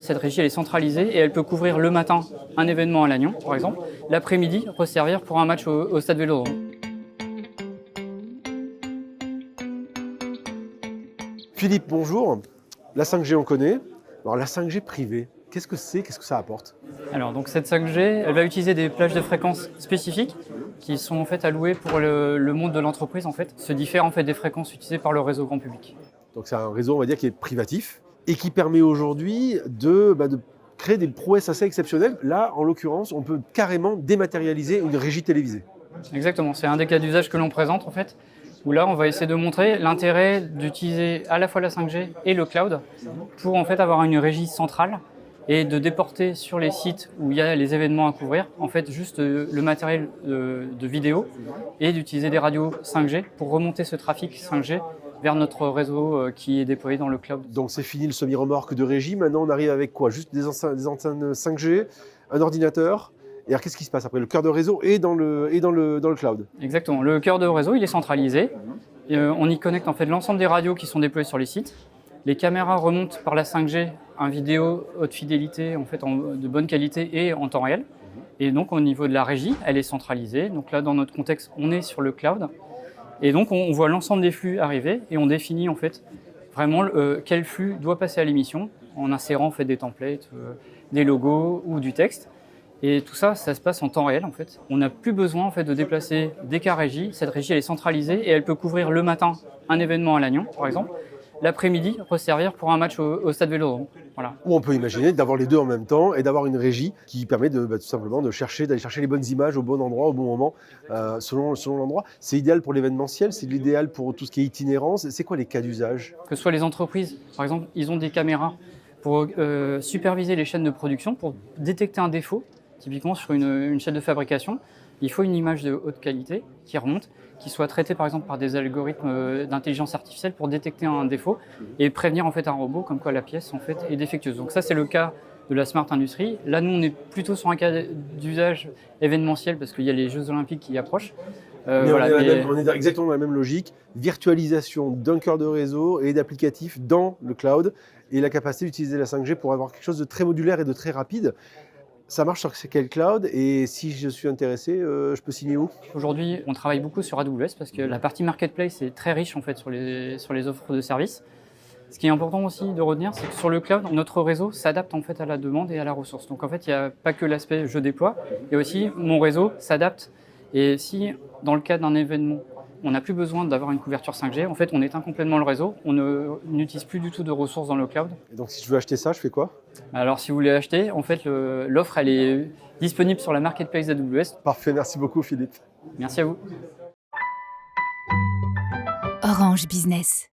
Cette régie elle est centralisée et elle peut couvrir le matin un événement à Lannion, par exemple, l'après-midi resservir pour un match au Stade Vélodrome. Philippe, bonjour. La 5G, on connaît. Alors la 5G privée, qu'est-ce que c'est? Qu'est-ce que ça apporte? Alors donc cette 5G, elle va utiliser des plages de fréquences spécifiques qui sont en fait allouées pour le monde de l'entreprise en fait, se diffèrent en fait des fréquences utilisées par le réseau grand public. Donc c'est un réseau, on va dire, qui est privatif et qui permet aujourd'hui de créer des prouesses assez exceptionnelles. Là, en l'occurrence, on peut carrément dématérialiser une régie télévisée. Exactement, c'est un des cas d'usage que l'on présente en fait, où là on va essayer de montrer l'intérêt d'utiliser à la fois la 5G et le cloud pour en fait avoir une régie centrale et de déporter sur les sites où il y a les événements à couvrir, en fait juste le matériel de vidéo et d'utiliser des radios 5G pour remonter ce trafic 5G vers notre réseau qui est déployé dans le cloud. Donc c'est fini le semi-remorque de régie. Maintenant, on arrive avec quoi? Juste des antennes 5G, un ordinateur. Et alors, qu'est-ce qui se passe après? Le cœur de réseau est dans le cloud. Exactement. Le cœur de réseau, il est centralisé. Et, on y connecte en fait l'ensemble des radios qui sont déployées sur les sites. Les caméras remontent par la 5G un vidéo haute fidélité, en fait, de bonne qualité et en temps réel. Et donc au niveau de la régie, elle est centralisée. Donc là, dans notre contexte, on est sur le cloud. Et donc on voit l'ensemble des flux arriver et on définit en fait vraiment quel flux doit passer à l'émission en insérant en fait des templates, des logos ou du texte. Et tout ça, ça se passe en temps réel en fait. On n'a plus besoin en fait de déplacer des cas régie. Cette régie elle est centralisée et elle peut couvrir le matin un événement à Lannion, par exemple, l'après-midi resservir pour un match au Stade Vélodrome. Voilà. Ou on peut imaginer d'avoir les deux en même temps et d'avoir une régie qui permet tout simplement d'aller chercher les bonnes images au bon endroit, au bon moment, selon l'endroit. C'est idéal pour l'événementiel, c'est l'idéal pour tout ce qui est itinérance. C'est quoi les cas d'usage? Que ce soit les entreprises, par exemple, ils ont des caméras pour superviser les chaînes de production, pour détecter un défaut. Typiquement, sur une chaîne de fabrication, il faut une image de haute qualité qui remonte, qui soit traitée par exemple par des algorithmes d'intelligence artificielle pour détecter un défaut et prévenir en fait un robot comme quoi la pièce en fait est défectueuse. Donc ça, c'est le cas de la Smart Industry. Là, nous, on est plutôt sur un cas d'usage événementiel parce qu'il y a les Jeux Olympiques qui approchent. On est exactement dans la même logique, virtualisation d'un cœur de réseau et d'applicatifs dans le cloud et la capacité d'utiliser la 5G pour avoir quelque chose de très modulaire et de très rapide. Ça marche sur quel cloud? Et si je suis intéressé, je peux signer où? Aujourd'hui, on travaille beaucoup sur AWS parce que la partie marketplace est très riche en fait sur les offres de services. Ce qui est important aussi de retenir, c'est que sur le cloud, notre réseau s'adapte en fait à la demande et à la ressource. Donc en fait, il n'y a pas que l'aspect je déploie, il y a aussi mon réseau s'adapte. Et si dans le cas d'un événement, on n'a plus besoin d'avoir une couverture 5G, en fait, on éteint complètement le réseau, on n'utilise plus du tout de ressources dans le cloud. Et donc si je veux acheter ça, je fais quoi? Alors si vous voulez acheter, en fait, l'offre elle est disponible sur la marketplace d'AWS. Parfait, merci beaucoup Philippe. Merci à vous. Orange Business.